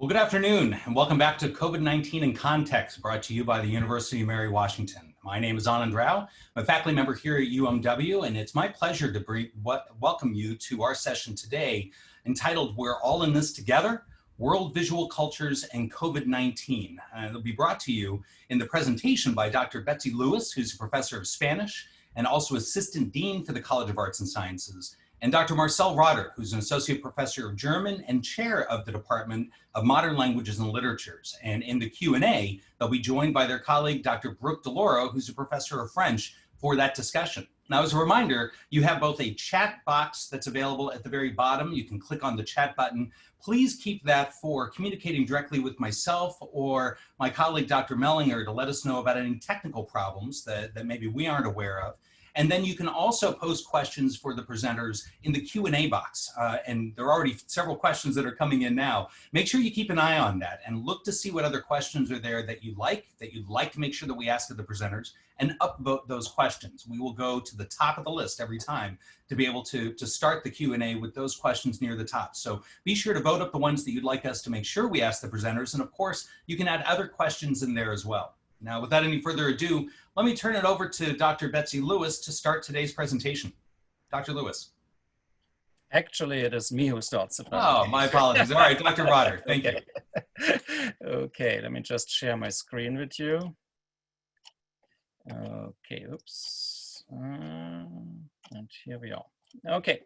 Well, good afternoon, and welcome back to COVID-19 in Context, brought to you by the University of Mary Washington. My name is Anand Rao. I'm a faculty member here at UMW, and it's my pleasure to welcome you to our session today entitled We're All in This Together, World Visual Cultures and COVID-19. And it'll be brought to you in the presentation by Dr. Betsy Lewis, who's a professor of Spanish and also assistant dean for the College of Arts and Sciences, and Dr. Marcel, who's an associate professor of German and chair of the Department of Modern Languages and Literatures. And in the Q&A, they'll be joined by their colleague, Dr. Brooke, Lauro, who's a professor of French, for that discussion. Now, as a reminder, you have both a chat box that's available at the very bottom. You can click on the chat button. Please keep that for communicating directly with myself or my colleague, Dr. Mellinger, to let us know about any technical problems that maybe we aren't aware of. And then you can also post questions for the presenters in the Q&A box. And there are already several questions that are coming in now. Make sure you keep an eye on that and look to see what other questions are there that you'd like to make sure that we ask of the presenters, and upvote those questions. We will go to the top of the list every time to be able to start the Q&A with those questions near the top. So be sure to vote up the ones that you'd like us to make sure we ask the presenters. And of course, you can add other questions in there as well. Now, without any further ado, let me turn it over to Dr. Betsy Lewis to start today's presentation. Dr. Lewis. Actually, it is me who starts the presentation. Oh, my apologies. All right, Dr. Rotter, thank you. Okay, let me just share my screen with you. Okay, oops. And here we are. Okay,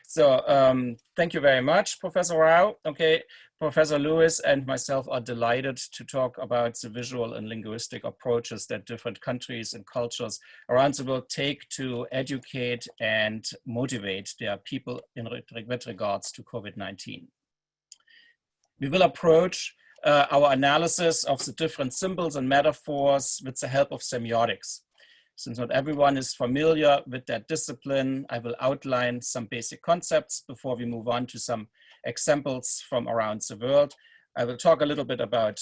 so thank you very much, Professor Rao. Okay, Professor Lewis and myself are delighted to talk about the visual and linguistic approaches that different countries and cultures around the world take to educate and motivate their people with regards to COVID-19. We will approach our analysis of the different symbols and metaphors with the help of semiotics. Since not everyone is familiar with that discipline, I will outline some basic concepts before we move on to some examples from around the world. I will talk a little bit about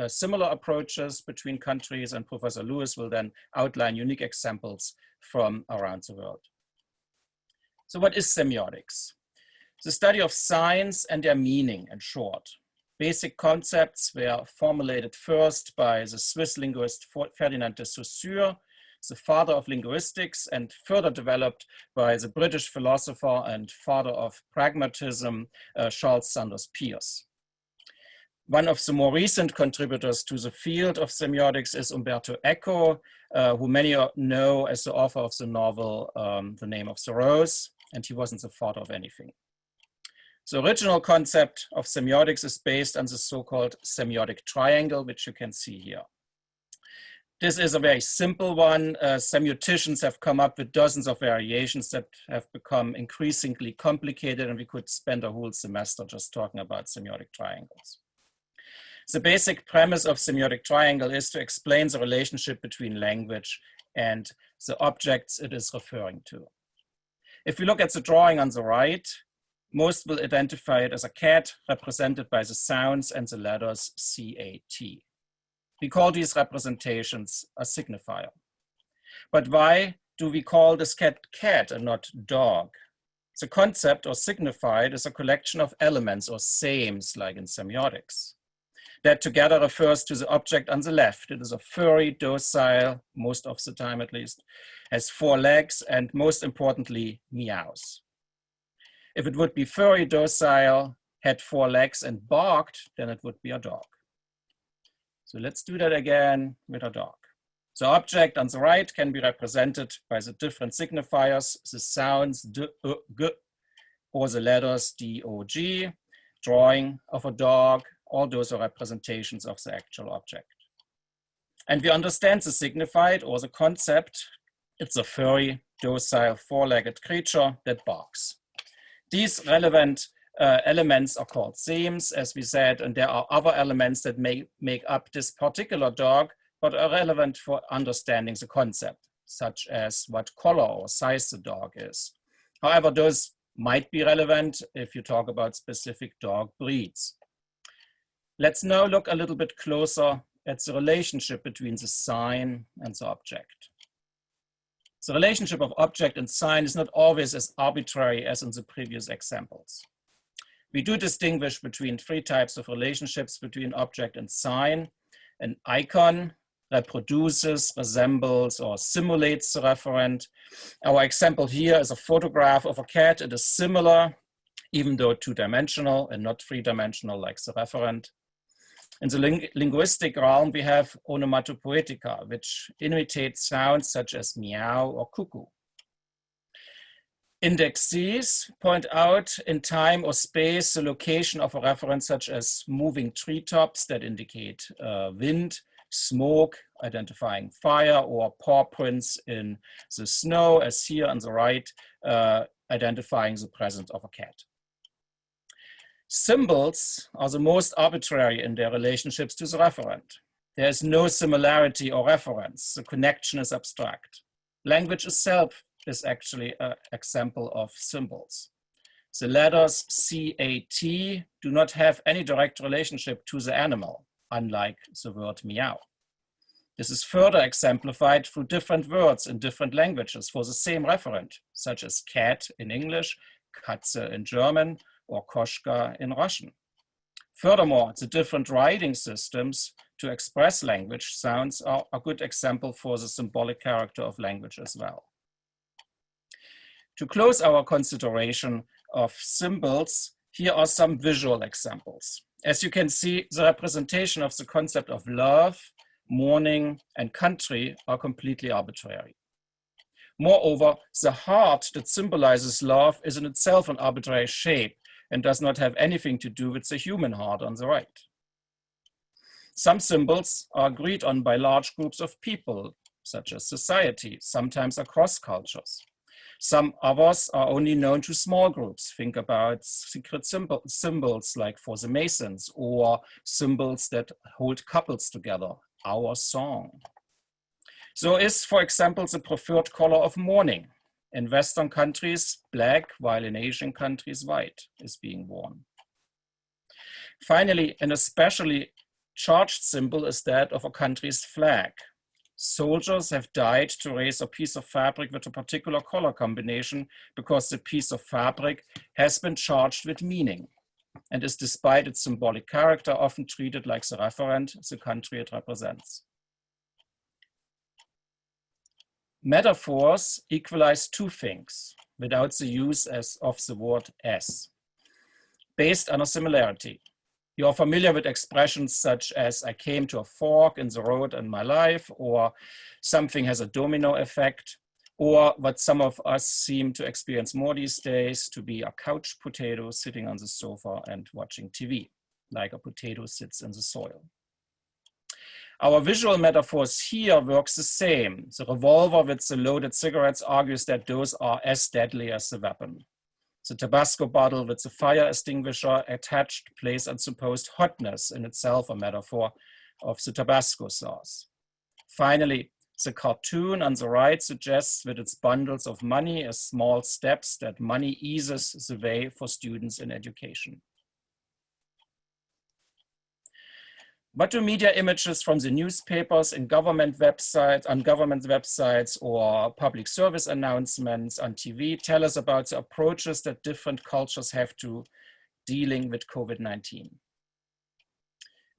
similar approaches between countries, and Professor Lewis will then outline unique examples from around the world. So what is semiotics? The study of signs and their meaning, in short. Basic concepts were formulated first by the Swiss linguist Ferdinand de Saussure, the father of linguistics, and further developed by the British philosopher and father of pragmatism, Charles Sanders Peirce. One of the more recent contributors to the field of semiotics is Umberto Eco, who many know as the author of the novel, The Name of the Rose, and he wasn't the father of anything. The original concept of semiotics is based on the so-called semiotic triangle, which you can see here. This is a very simple one. Semioticians have come up with dozens of variations that have become increasingly complicated, and we could spend a whole semester just talking about semiotic triangles. The basic premise of semiotic triangle is to explain the relationship between language and the objects it is referring to. If we look at the drawing on the right, most will identify it as a cat represented by the sounds and the letters C-A-T. We call these representations a signifier. But why do we call this cat cat and not dog? The concept or signified is a collection of elements or sames, like in semiotics. That together refers to the object on the left. It is a furry, docile, most of the time at least, has 4 legs, and most importantly, meows. If it would be furry, docile, had 4 legs and barked, then it would be a dog. So let's do that again with a dog. The object on the right can be represented by the different signifiers, the sounds d, g, or the letters D, O, G, drawing of a dog. All those are representations of the actual object. And we understand the signified or the concept. It's a furry, docile, 4-legged creature that barks. These relevant elements are called sames, as we said, and there are other elements that make up this particular dog, but are relevant for understanding the concept, such as what color or size the dog is. However, those might be relevant if you talk about specific dog breeds. Let's now look a little bit closer at the relationship between the sign and the object. The relationship of object and sign is not always as arbitrary as in the previous examples. We do distinguish between 3 types of relationships between object and sign. An icon reproduces, resembles, or simulates the referent. Our example here is a photograph of a cat. It is similar, even though 2-dimensional and not 3-dimensional like the referent. In the linguistic realm, we have onomatopoetica, which imitate sounds such as meow or cuckoo. Indexes point out in time or space the location of a reference, such as moving treetops that indicate wind, smoke, identifying fire, or paw prints in the snow, as here on the right, identifying the presence of a cat. Symbols are the most arbitrary in their relationships to the referent. There is no similarity or reference. The connection is abstract. Language itself is actually an example of symbols. The letters CAT do not have any direct relationship to the animal, unlike the word meow. This is further exemplified through different words in different languages for the same referent, such as cat in English, Katze in German, or Koshka in Russian. Furthermore, the different writing systems to express language sounds are a good example for the symbolic character of language as well. To close our consideration of symbols, here are some visual examples. As you can see, the representation of the concept of love, mourning, and country are completely arbitrary. Moreover, the heart that symbolizes love is in itself an arbitrary shape and does not have anything to do with the human heart on the right. Some symbols are agreed on by large groups of people, such as society, sometimes across cultures. Some others are only known to small groups. Think about secret symbols like for the Masons, or symbols that hold couples together, our song. So is, for example, the preferred color of mourning. In Western countries, black, while in Asian countries, white is being worn. Finally, an especially charged symbol is that of a country's flag. Soldiers have died to raise a piece of fabric with a particular color combination because the piece of fabric has been charged with meaning and is, despite its symbolic character, often treated like the referent, the country it represents. Metaphors equalize 2 things without the use of the word as, based on a similarity. You are familiar with expressions such as I came to a fork in the road in my life, or something has a domino effect, or what some of us seem to experience more these days to be a couch potato sitting on the sofa and watching TV, like a potato sits in the soil. Our visual metaphors here works the same. The revolver with the loaded cigarettes argues that those are as deadly as the weapon. The Tabasco bottle with the fire extinguisher attached plays on supposed hotness, in itself a metaphor of the Tabasco sauce. Finally, the cartoon on the right suggests with its bundles of money as small steps that money eases the way for students in education. What do media images from the newspapers and government websites or public service announcements on TV tell us about the approaches that different cultures have to dealing with COVID-19?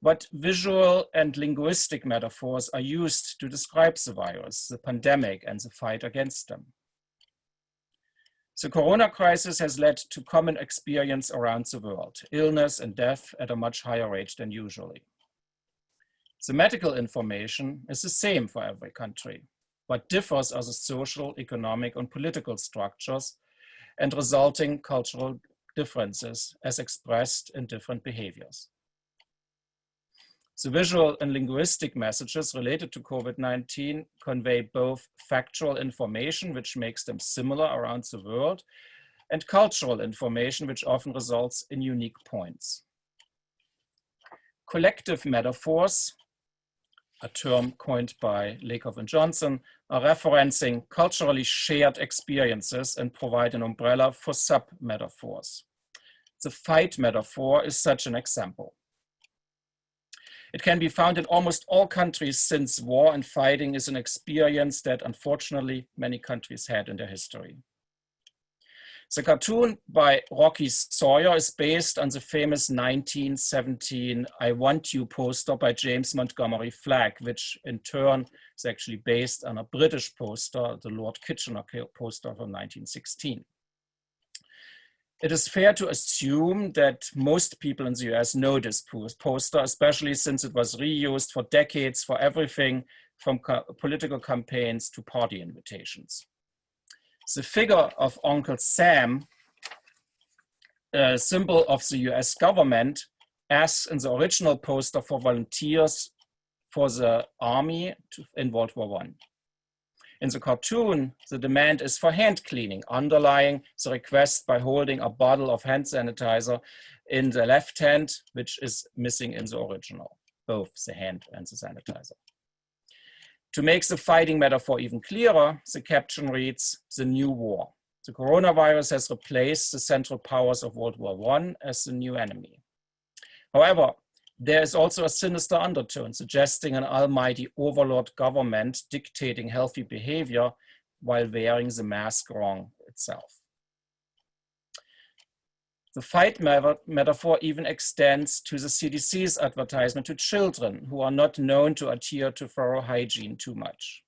What visual and linguistic metaphors are used to describe the virus, the pandemic, and the fight against them? The corona crisis has led to common experience around the world, illness and death at a much higher rate than usually. The medical information is the same for every country. What differs are the social, economic, and political structures and resulting cultural differences as expressed in different behaviors. The visual and linguistic messages related to COVID-19 convey both factual information, which makes them similar around the world, and cultural information, which often results in unique points. Collective metaphors, a term coined by Lakoff and Johnson, are referencing culturally shared experiences and provide an umbrella for sub-metaphors. The fight metaphor is such an example. It can be found in almost all countries, since war and fighting is an experience that unfortunately many countries had in their history. The cartoon by Rocky Sawyer is based on the famous 1917 I Want You poster by James Montgomery Flagg, which in turn is actually based on a British poster, the Lord Kitchener poster from 1916. It is fair to assume that most people in the US know this poster, especially since it was reused for decades for everything from political campaigns to party invitations. The figure of Uncle Sam, a symbol of the US government, as in the original poster for volunteers for the army in World War I. In the cartoon, the demand is for hand cleaning, underlying the request by holding a bottle of hand sanitizer in the left hand, which is missing in the original, both the hand and the sanitizer. To make the fighting metaphor even clearer, the caption reads, "The new war. The coronavirus has replaced the Central Powers of World War I as the new enemy." However, there is also a sinister undertone suggesting an almighty overlord government dictating healthy behavior while wearing the mask wrong itself. The fight metaphor even extends to the CDC's advertisement to children who are not known to adhere to thorough hygiene too much.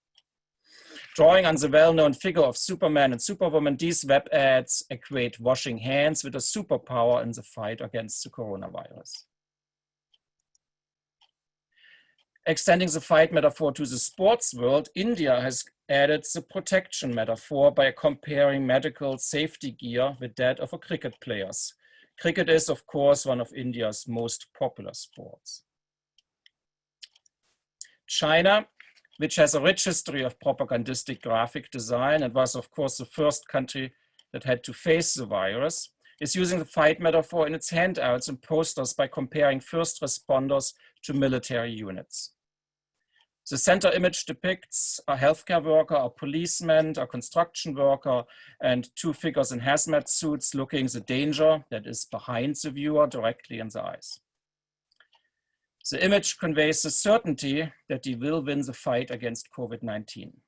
Drawing on the well-known figure of Superman and Superwoman, these web ads equate washing hands with a superpower in the fight against the coronavirus. Extending the fight metaphor to the sports world, India has added the protection metaphor by comparing medical safety gear with that of cricket players. Cricket is, of course, one of India's most popular sports. China, which has a rich history of propagandistic graphic design and was, of course, the first country that had to face the virus, is using the fight metaphor in its handouts and posters by comparing first responders to military units. The center image depicts a healthcare worker, a policeman, a construction worker, and two figures in hazmat suits looking the danger that is behind the viewer directly in the eyes. The image conveys the certainty that he will win the fight against COVID-19.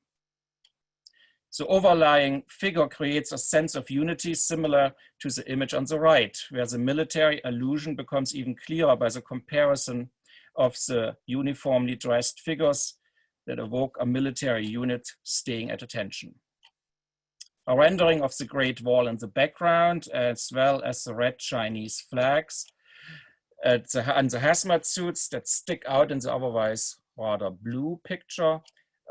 The overlying figure creates a sense of unity similar to the image on the right, where the military allusion becomes even clearer by the comparison of the uniformly dressed figures that evoke a military unit staying at attention. A rendering of the Great Wall in the background, as well as the red Chinese flags and the hazmat suits that stick out in the otherwise rather blue picture,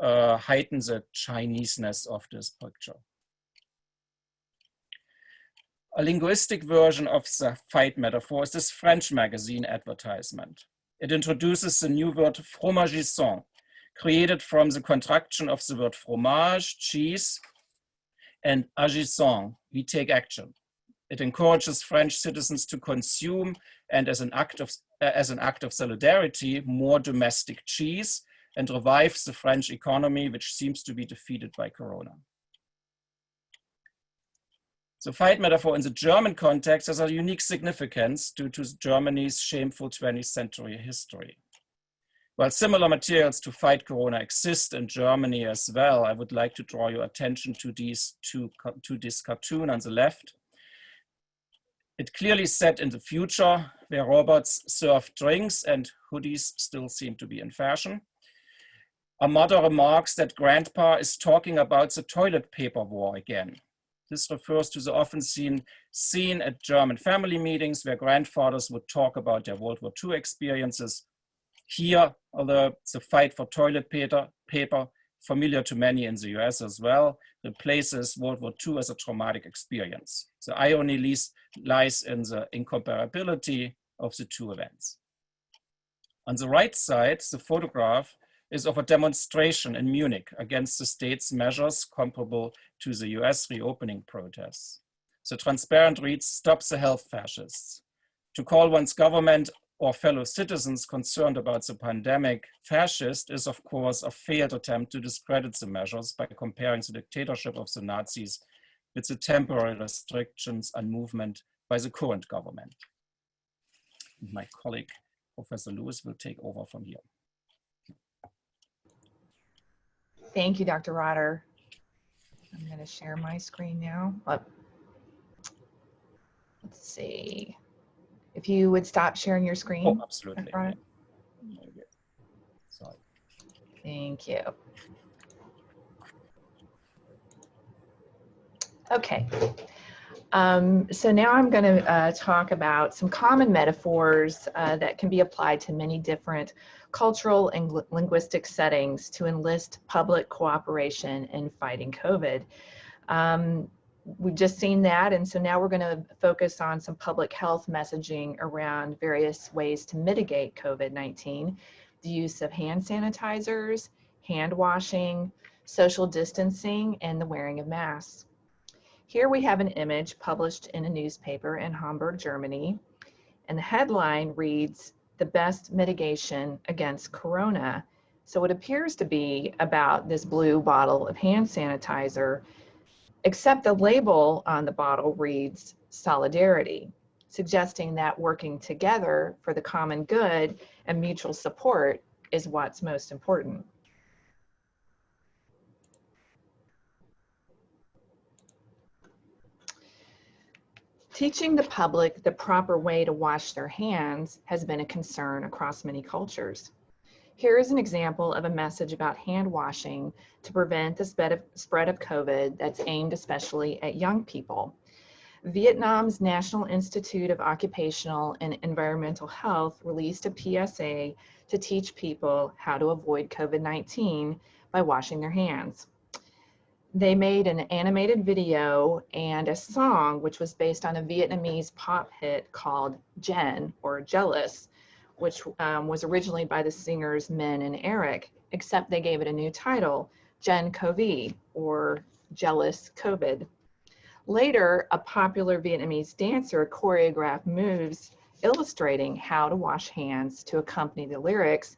heighten the Chineseness of this picture. A linguistic version of the fight metaphor is this French magazine advertisement. It introduces the new word fromagissant, created from the contraction of the word fromage, cheese, and agissant, we take action. It encourages French citizens to consume and as an act of solidarity, more domestic cheese and revives the French economy, which seems to be defeated by Corona. The fight metaphor in the German context has a unique significance due to Germany's shameful 20th century history. While similar materials to fight Corona exist in Germany as well, I would like to draw your attention to this cartoon on the left. It clearly set in the future where robots serve drinks and hoodies still seem to be in fashion. A mother remarks that grandpa is talking about the toilet paper war again. This refers to the often seen scene at German family meetings where grandfathers would talk about their World War II experiences. Here, although the fight for toilet paper, familiar to many in the US as well, replaces World War II as a traumatic experience. The irony lies in the incomparability of the two events. On the right side, the photograph is of a demonstration in Munich against the state's measures comparable to the US reopening protests. The transparent reads, "Stop the health fascists." To call one's government or fellow citizens concerned about the pandemic fascist is, of course, a failed attempt to discredit the measures by comparing the dictatorship of the Nazis with the temporary restrictions on movement by the current government. My colleague, Professor Lewis, will take over from here. Thank you, Dr. Rotter. I'm going to share my screen now. let's see. If you would stop sharing your screen. Oh, absolutely. Yeah. Sorry. Thank you. Okay. So now I'm going to talk about some common metaphors that can be applied to many different cultural and linguistic settings to enlist public cooperation in fighting COVID. We've just seen that, and so now we're going to focus on some public health messaging around various ways to mitigate COVID-19, the use of hand sanitizers, hand washing, social distancing, and the wearing of masks. Here we have an image published in a newspaper in Hamburg, Germany, and the headline reads, "The best mitigation against corona." So it appears to be about this blue bottle of hand sanitizer, except the label on the bottle reads solidarity, suggesting that working together for the common good and mutual support is what's most important. Teaching the public the proper way to wash their hands has been a concern across many cultures. Here is an example of a message about hand washing to prevent the spread of COVID that's aimed especially at young people. Vietnam's National Institute of Occupational and Environmental Health released a PSA to teach people how to avoid COVID-19 by washing their hands. They made an animated video and a song which was based on a Vietnamese pop hit called Gen, or Jealous, which was originally by the singers Min and Eric, except they gave it a new title, Genco Bee, or Jealous COVID. Later, a popular Vietnamese dancer choreographed moves illustrating how to wash hands to accompany the lyrics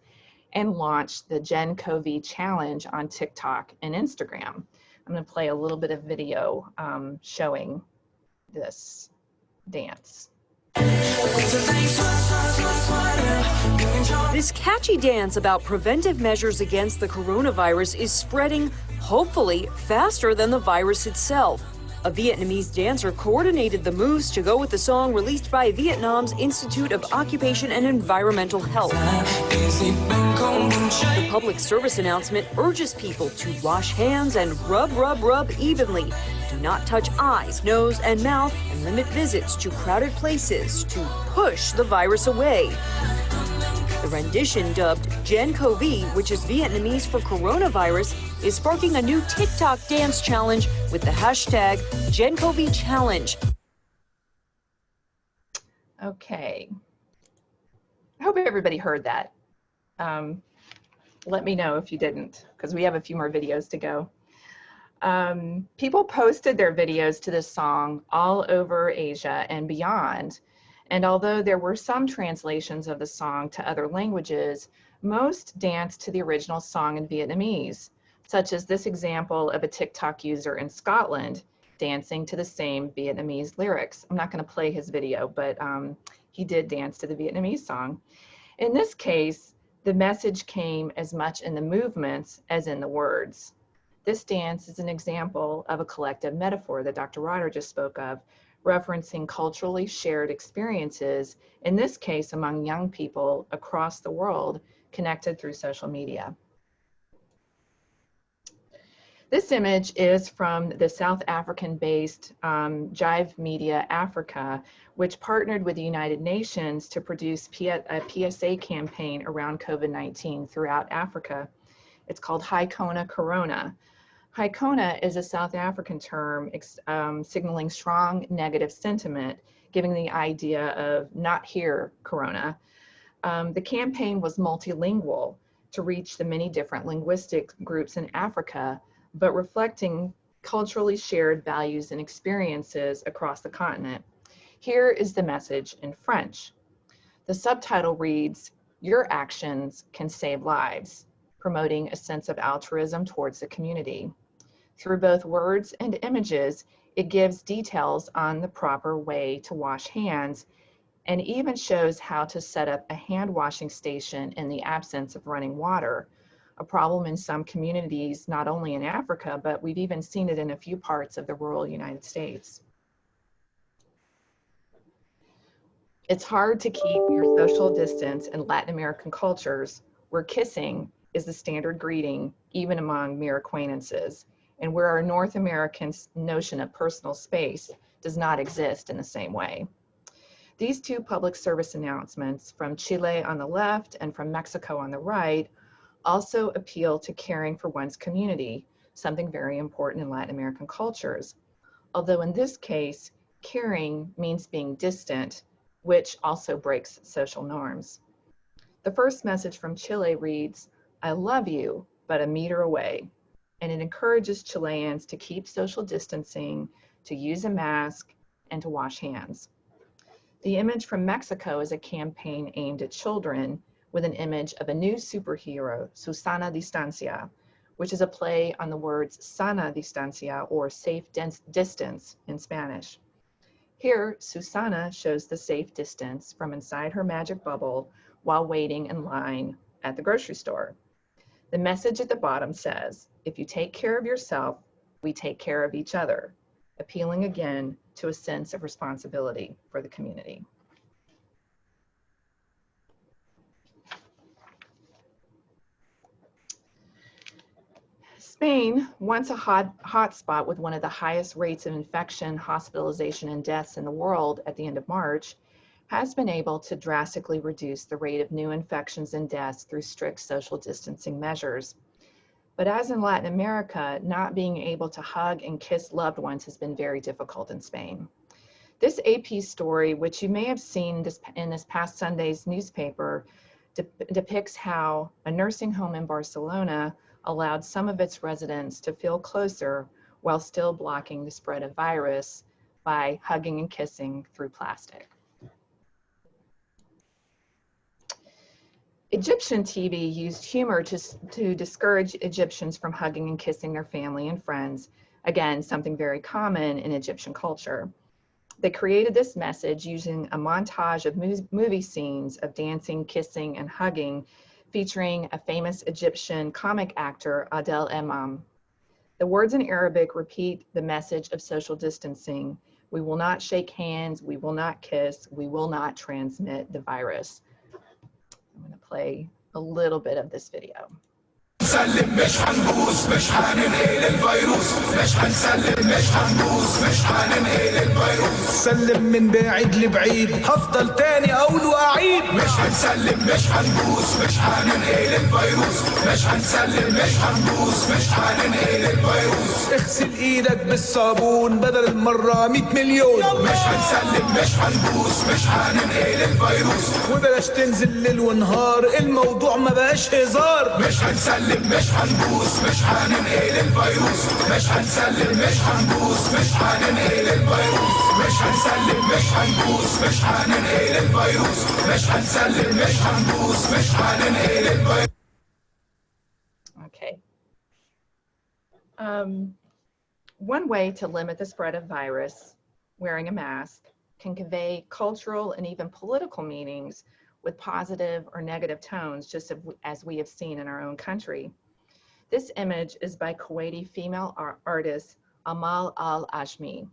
and launched the Genco Bee challenge on TikTok and Instagram. I'm going to play a little bit of video showing this dance. This catchy dance about preventive measures against the coronavirus is spreading, hopefully, faster than the virus itself. A Vietnamese dancer coordinated the moves to go with the song released by Vietnam's Institute of Occupation and Environmental Health. The public service announcement urges people to wash hands and rub evenly. Do not touch eyes, nose, and mouth, and limit visits to crowded places to push the virus away. The rendition, dubbed Genco Bee, which is Vietnamese for coronavirus, is sparking a new TikTok dance challenge with the hashtag Genco Bee Challenge. Okay. I hope everybody heard that. Let me know if you didn't, because we have a few more videos to go. People posted their videos to this song all over Asia and beyond. And although there were some translations of the song to other languages, most danced to the original song in Vietnamese, such as this example of a TikTok user in Scotland dancing to the same Vietnamese lyrics. I'm not going to play his video, but he did dance to the Vietnamese song. In this case, the message came as much in the movements as in the words. This dance is an example of a collective metaphor that Dr. Rotter just spoke of, referencing culturally shared experiences, in this case among young people across the world connected through social media. This image is from the South African-based Jive Media Africa, which partnered with the United Nations to produce a PSA campaign around COVID-19 throughout Africa. It's called Hi Kona Corona. Hi Kona is a South African term signaling strong negative sentiment, giving the idea of not here, Corona. The campaign was multilingual to reach the many different linguistic groups in Africa, but reflecting culturally shared values and experiences across the continent. Here is the message in French. The subtitle reads, "Your actions can save lives," promoting a sense of altruism towards the community. Through both words and images, it gives details on the proper way to wash hands and even shows how to set up a hand washing station in the absence of running water, a problem in some communities, not only in Africa, but we've even seen it in a few parts of the rural United States. It's hard to keep your social distance in Latin American cultures where kissing is the standard greeting, even among mere acquaintances, and where our North American notion of personal space does not exist in the same way. These two public service announcements from Chile on the left and from Mexico on the right also appeal to caring for one's community, something very important in Latin American cultures. Although in this case, caring means being distant, which also breaks social norms. The first message from Chile reads, "I love you, but a meter away," and it encourages Chileans to keep social distancing, to use a mask, and to wash hands. The image from Mexico is a campaign aimed at children with an image of a new superhero, Susana Distancia, which is a play on the words sana distancia, or safe distance in Spanish. Here, Susana shows the safe distance from inside her magic bubble while waiting in line at the grocery store. The message at the bottom says, "If you take care of yourself, we take care of each other," appealing again to a sense of responsibility for the community. Spain, once a hot spot with one of the highest rates of infection, hospitalization, and deaths in the world at the end of March, has been able to drastically reduce the rate of new infections and deaths through strict social distancing measures. But as in Latin America, not being able to hug and kiss loved ones has been very difficult in Spain. This AP story, which you may have seen in this past Sunday's newspaper, depicts how a nursing home in Barcelona allowed some of its residents to feel closer while still blocking the spread of virus by hugging and kissing through plastic. Egyptian TV used humor to discourage Egyptians from hugging and kissing their family and friends. Again, something very common in Egyptian culture. They created this message using a montage of movie scenes of dancing, kissing, and hugging, featuring a famous Egyptian comic actor, Adel Imam. The words in Arabic repeat the message of social distancing. We will not shake hands, we will not kiss, we will not transmit the virus. I'm going to play a little bit of this video. سلم مش هنبوس مش هننقل الفيروس مش هنسلم مش هنبوس مش هننقل الفيروس سلم من بعيد لبعيد هفضل تاني اقول واعيد مش هنسلم مش هنبوس مش هننقل الفيروس مش هنسلم مش هنبوس مش هننقل الفيروس اغسل ايدك بالصابون بدل المرة 100 مليون مش هنسلم مش هنبوس مش هننقل الفيروس وبلاش تنزل ليل ونهار الموضوع ما بقاش هزار مش هنسلم مش هنبوس مش هننقل الفيروس مش هنسلم مش هنبوس مش هننقل الفيروس مش هنسلم مش هنبوس مش هننقل الفيروس مش هنسلم مش هنبوس مش هننقل الفيروس. Okay. One way to limit the spread of virus, wearing a mask, can convey cultural and even political meanings with positive or negative tones, just as we have seen in our own country. This image is by Kuwaiti female artist Amal Al-Ajmi.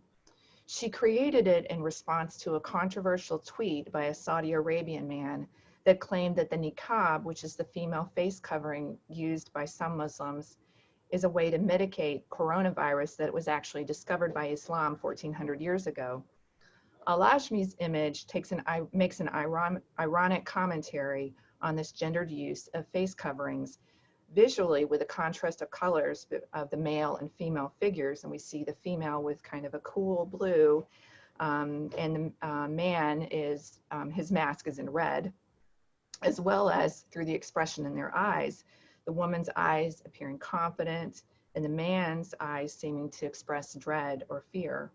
She created it in response to a controversial tweet by a Saudi Arabian man that claimed that the niqab, which is the female face covering used by some Muslims, is a way to mitigate coronavirus that was actually discovered by Islam 1400 years ago. Al-Ajmi's image makes an ironic commentary on this gendered use of face coverings, visually with a contrast of colors of the male and female figures. And we see the female with kind of a cool blue, and the man is, his mask is in red, as well as through the expression in their eyes. The woman's eyes appearing confident, and the man's eyes seeming to express dread or fear.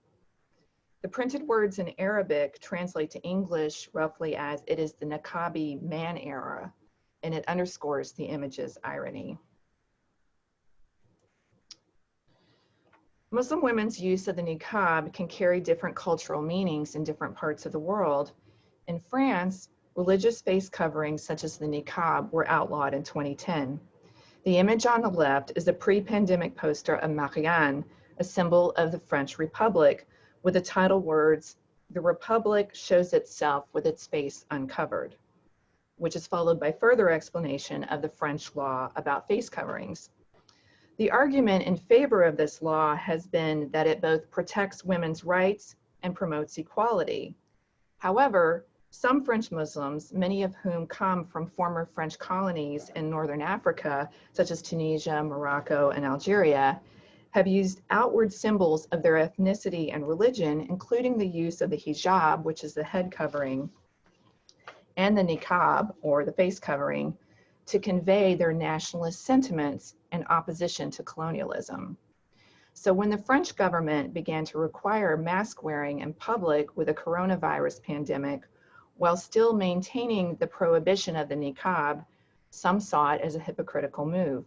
The printed words in Arabic translate to English roughly as "it is the niqabi man era," and it underscores the image's irony. Muslim women's use of the niqab can carry different cultural meanings in different parts of the world. In France, religious face coverings such as the niqab were outlawed in 2010. The image on the left is a pre-pandemic poster of Marianne, a symbol of the French Republic, with the title words, the Republic shows itself with its face uncovered, which is followed by further explanation of the French law about face coverings. The argument in favor of this law has been that it both protects women's rights and promotes equality. However, some French Muslims, many of whom come from former French colonies in Northern Africa, such as Tunisia, Morocco, and Algeria, have used outward symbols of their ethnicity and religion, including the use of the hijab, which is the head covering, and the niqab, or the face covering, to convey their nationalist sentiments and opposition to colonialism. So when the French government began to require mask wearing in public with a coronavirus pandemic, while still maintaining the prohibition of the niqab, some saw it as a hypocritical move.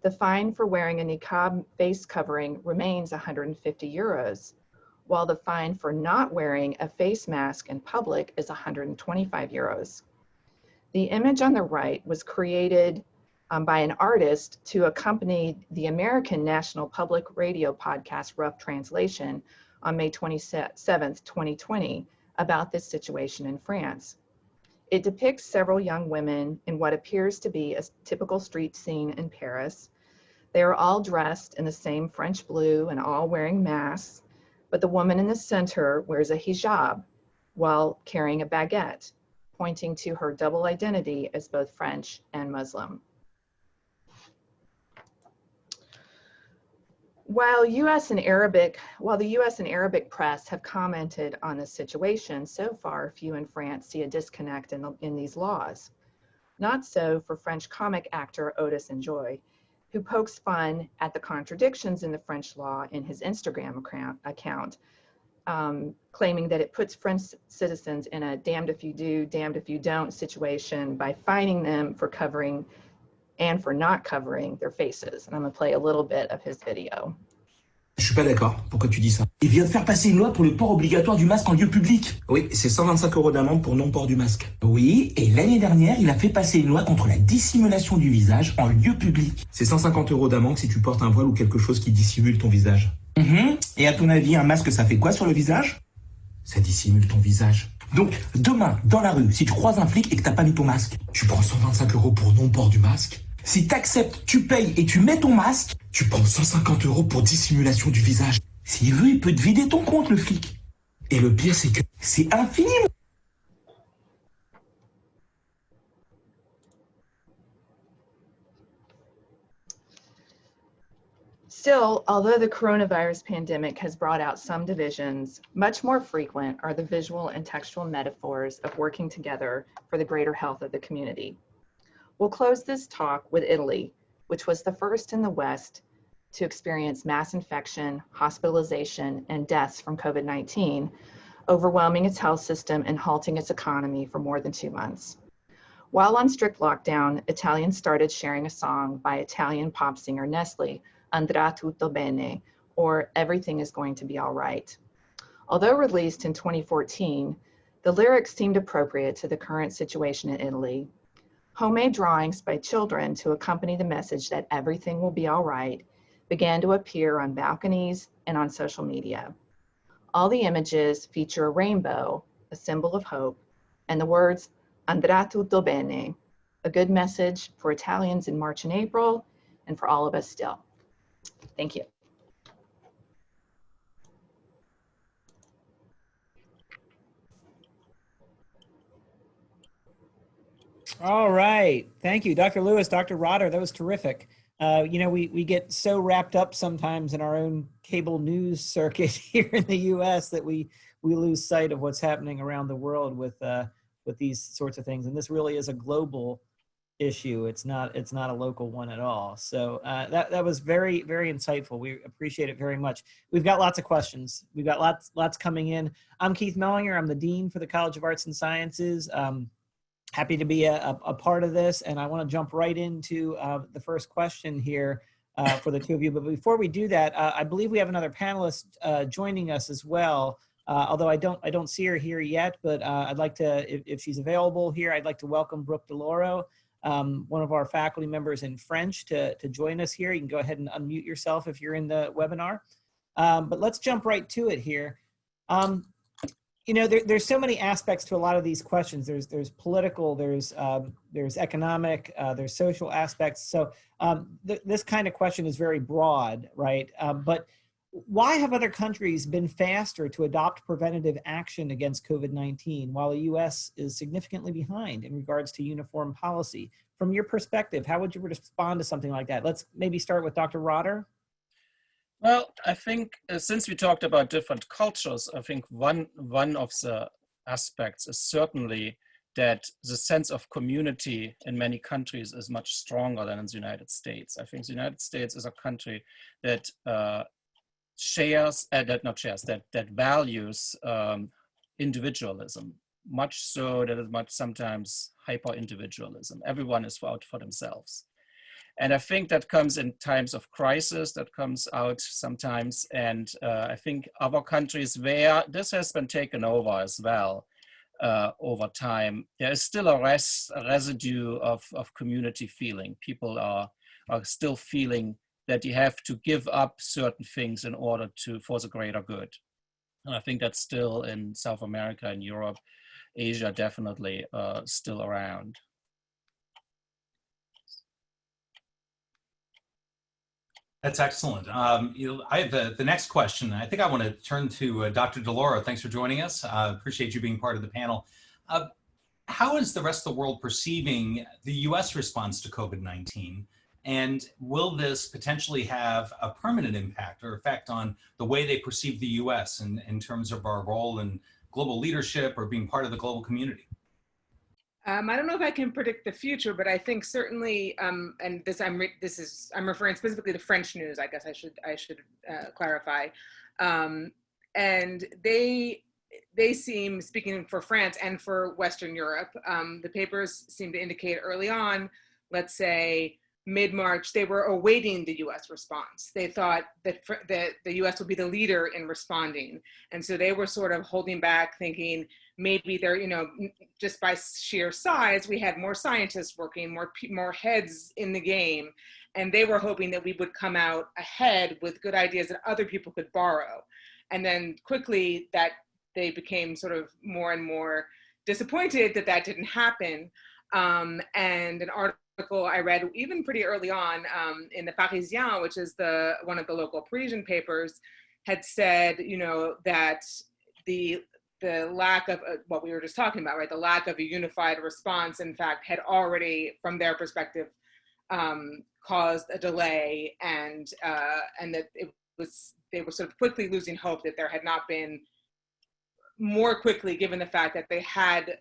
The fine for wearing a niqab face covering remains 150 euros, while the fine for not wearing a face mask in public is 125 euros. The image on the right was created by an artist to accompany the American National Public Radio podcast Rough Translation on May 27th, 2020, about this situation in France. It depicts several young women in what appears to be a typical street scene in Paris. They are all dressed in the same French blue and all wearing masks, but the woman in the center wears a hijab while carrying a baguette, pointing to her double identity as both French and Muslim. While the US and Arabic press have commented on this situation, so far few in France see a disconnect in these laws. Not so for French comic actor Otis Joy, who pokes fun at the contradictions in the French law in his Instagram account, claiming that it puts French citizens in a damned if you do, damned if you don't situation by fining them for covering and for not covering their faces. And I'm gonna play a little bit of his video. Je suis pas d'accord. Pourquoi tu dis ça? Il vient de faire passer une loi pour le port obligatoire du masque en lieu public. Oui, c'est 125 € d'amende pour non-port du masque. Oui, et l'année dernière, il a fait passer une loi contre la dissimulation du visage en lieu public. C'est 150 € d'amende si tu portes un voile ou quelque chose qui dissimule ton visage. Et à ton avis, un masque, ça fait quoi sur le visage? Ça dissimule ton visage. Donc, demain, dans la rue, si tu croises un flic et que t'as pas mis ton masque, tu prends 125 € pour non-port du masque. Si t'acceptes, tu payes et tu mets ton masque, tu prends 150 € pour dissimulation du visage. S'il veut, il peut te vider ton compte, le flic. Et le pire, c'est que c'est infini. Still, although the coronavirus pandemic has brought out some divisions, much more frequent are the visual and textual metaphors of working together for the greater health of the community. We'll close this talk with Italy, which was the first in the West to experience mass infection, hospitalization, and deaths from COVID-19, overwhelming its health system and halting its economy for more than 2 months. While on strict lockdown, Italians started sharing a song by Italian pop singer Nestle, Andrà tutto bene, or Everything is Going to Be All Right. Although released in 2014, the lyrics seemed appropriate to the current situation in Italy. Homemade drawings by children to accompany the message that everything will be all right began to appear on balconies and on social media. All the images feature a rainbow, a symbol of hope, and the words Andrà tutto bene, a good message for Italians in March and April, and for all of us still. Thank you. All right. Thank you, Dr. Lewis, Dr. Rotter. That was terrific. You know, we get so wrapped up sometimes in our own cable news circuit here in the U.S. that we lose sight of what's happening around the world with these sorts of things. And this really is a global issue. It's not a local one at all. So that was very, very insightful. We appreciate it very much. We've got lots of questions. We've got lots coming in. I'm Keith Mellinger. I'm the Dean for the College of Arts and Sciences. Happy to be a part of this, and I want to jump right into the first question here for the two of you. But before we do that, I believe we have another panelist joining us as well. Although I don't see her here yet, but I'd like to, if she's available here, I'd like to welcome Brooke Lauro, one of our faculty members in French, to join us here. You can go ahead and unmute yourself if you're in the webinar. But let's jump right to it here. you know, there's so many aspects to a lot of these questions. There's political, there's economic, there's social aspects. So this kind of question is very broad, right? But why have other countries been faster to adopt preventative action against COVID-19 while the US is significantly behind in regards to uniform policy? From your perspective, how would you respond to something like that? Let's maybe start with Dr. Rotter. Well, I think since we talked about different cultures, I think one of the aspects is certainly that the sense of community in many countries is much stronger than in the United States. I think the United States is a country that that values individualism, much so that it much sometimes hyper-individualism. Everyone is out for themselves. And I think that comes in times of crisis, that comes out sometimes. And I think other countries where this has been taken over as well over time, there is still a residue of community feeling. People are still feeling that you have to give up certain things in order for the greater good. And I think that's still in South America and Europe, Asia definitely still around. That's excellent. I have the next question. I think I want to turn to Dr. Lauro. Thanks for joining us. Appreciate you being part of the panel. How is the rest of the world perceiving the US response to COVID-19? And will this potentially have a permanent impact or effect on the way they perceive the US in terms of our role in global leadership or being part of the global community? I don't know if I can predict the future, but I think certainly, and I'm referring specifically to French news. I guess I should clarify, and they seem, speaking for France and for Western Europe, the papers seem to indicate early on, let's say mid-March, they were awaiting the U.S. response. They thought that the U.S. would be the leader in responding, and so they were sort of holding back, thinking maybe they're, just by sheer size, we had more scientists working, more heads in the game, and they were hoping that we would come out ahead with good ideas that other people could borrow. And then quickly that they became sort of more and more disappointed that didn't happen. And an article I read even pretty early on in the Parisien, which is one of the local Parisian papers, had said, that the lack of what we were just talking about, right? The lack of a unified response, in fact, had already, from their perspective, caused a delay, and that they were sort of quickly losing hope that there had not been more quickly, given the fact that they had,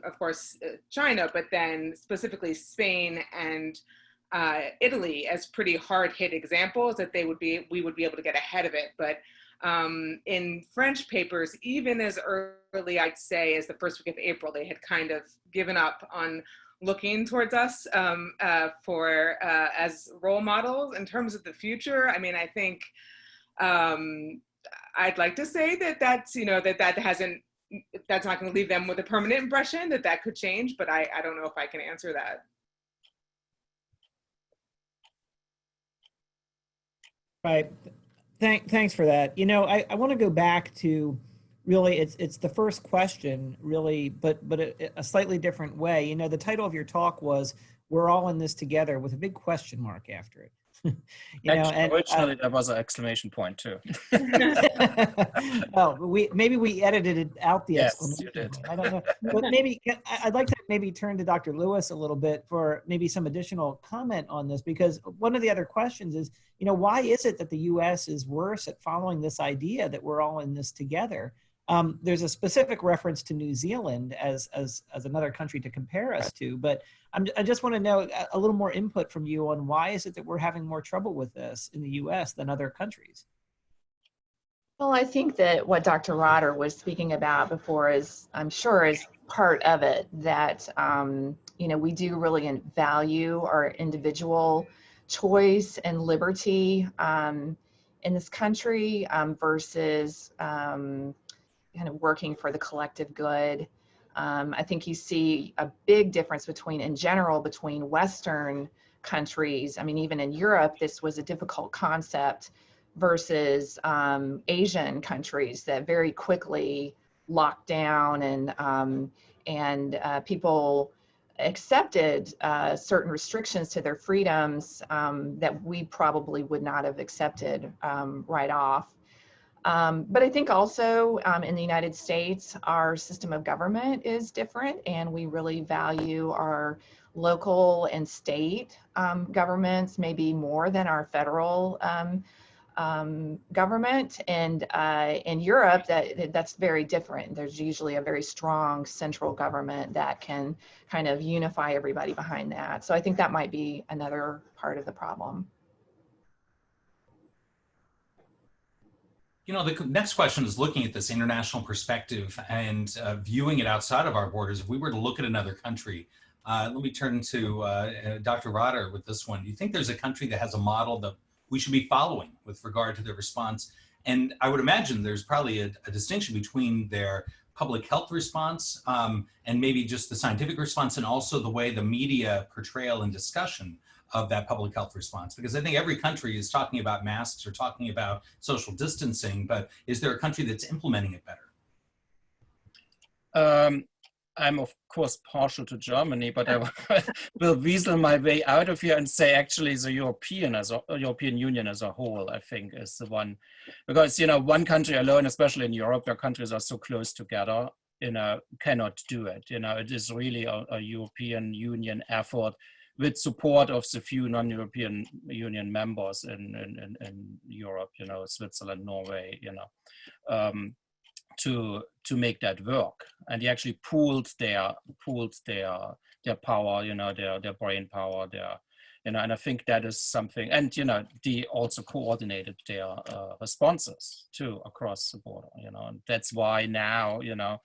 of course, China, but then specifically Spain and Italy as pretty hard-hit examples, that we would be able to get ahead of it. But in French papers, even as early, I'd say, as the first week of April, they had kind of given up on looking towards us as role models in terms of the future. I mean, I think I'd like to say that's that's not going to leave them with a permanent impression, that could change, but I don't know if I can answer that. Right. Thanks for that. I want to go back to really, it's the first question, really, but a slightly different way. The title of your talk was "We're All in This Together" with a big question mark after it. Originally, there was an exclamation point too. Well, maybe we edited it out. The exclamation. You did. I don't know, but maybe I'd like to maybe turn to Dr. Lewis a little bit for maybe some additional comment on this, because one of the other questions is, why is it that the U.S. is worse at following this idea that we're all in this together? There's a specific reference to New Zealand as another country to compare us to, but I just want to know a little more input from you on why is it that we're having more trouble with this in the U.S. than other countries? Well, I think that what Dr. Rotter was speaking about before is part of it, that, we do really value our individual choice and liberty in this country versus kind of working for the collective good. I think you see a big difference in general between Western countries. I mean, even in Europe, this was a difficult concept versus Asian countries that very quickly lockdown and people accepted certain restrictions to their freedoms that we probably would not have accepted right off. But I think also in the United States, our system of government is different, and we really value our local and state governments maybe more than our federal government. And in Europe, that's very different. There's usually a very strong central government that can kind of unify everybody behind that. So I think that might be another part of the problem. You know, the next question is looking at this international perspective and viewing it outside of our borders. If we were to look at another country, let me turn to Dr. Rotter with this one. Do you think there's a country that has a model that we should be following with regard to their response? And I would imagine there's probably a distinction between their public health response and maybe just the scientific response, and also the way the media portrayal and discussion of that public health response. Because I think every country is talking about masks or talking about social distancing, but is there a country that's implementing it better? I'm of course partial to Germany, but I will weasel my way out of here and say actually the European Union as a whole, I think, is the one. Because, you know, one country alone, especially in Europe, where countries are so close together, you know, cannot do it. You know, it is really a European Union effort with support of the few non-European Union members in Europe, you know, Switzerland, Norway, you know, to make that work. And he actually pooled their power, you know, their brain power, you know, and I think that is something. And you know, they also coordinated their responses too across the border, you know, and that's why now, you know,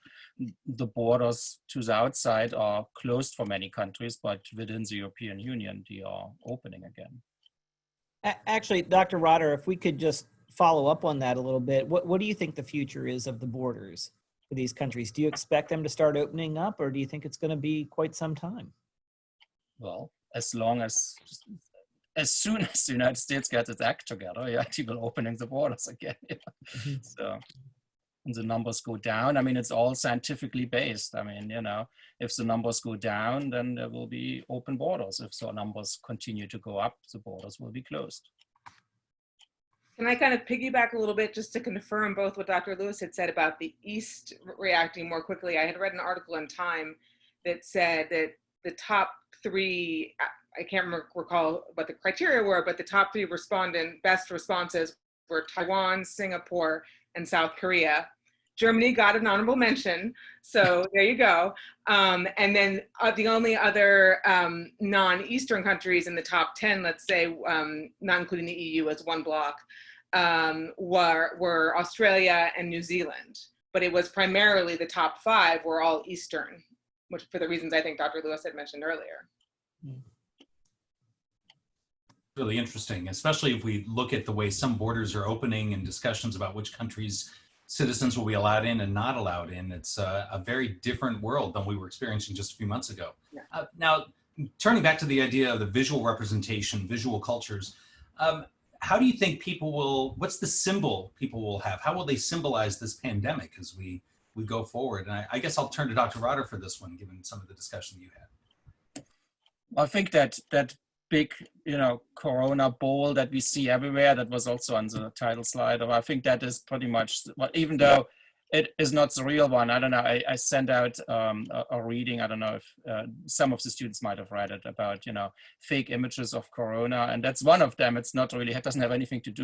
the borders to the outside are closed for many countries, but within the European Union, they are opening again. Actually, Dr. Rotter, if we could just follow up on that a little bit, what do you think the future is of the borders for these countries? Do you expect them to start opening up, or do you think it's going to be quite some time? Well, as soon as the United States gets its act together, yeah, they will opening the borders again. Yeah. Mm-hmm. So, and the numbers go down. I mean, it's all scientifically based. I mean, you know, if the numbers go down, then there will be open borders. If the numbers continue to go up, the borders will be closed. Can I kind of piggyback a little bit just to confirm both what Dr. Lewis had said about the East reacting more quickly? I had read an article in Time that said that the top three, I can't recall what the criteria were, but the top three best responses were Taiwan, Singapore, and South Korea. Germany got an honorable mention, so there you go. And then the only other non-Eastern countries in the top 10, let's say, not including the EU as one block, were Australia and New Zealand. But it was primarily the top 5 were all Eastern, which for the reasons I think Dr. Lewis had mentioned earlier. Really interesting, especially if we look at the way some borders are opening and discussions about which countries citizens will be allowed in and not allowed in. It's a very different world than we were experiencing just a few months ago. Yeah. Now, turning back to the idea of the visual representation, visual cultures, how do you think what's the symbol people will have? How will they symbolize this pandemic as we go forward? And I guess I'll turn to Dr. Rotter for this one, given some of the discussion you had. I think that big, you know, Corona bowl that we see everywhere, that was also on the title slide. I think that is pretty much, well, even though it is not the real one. I don't know, I sent out a reading, I don't know if some of the students might have read it, about, you know, fake images of Corona, and that's one of them. It's not really, it doesn't have anything to do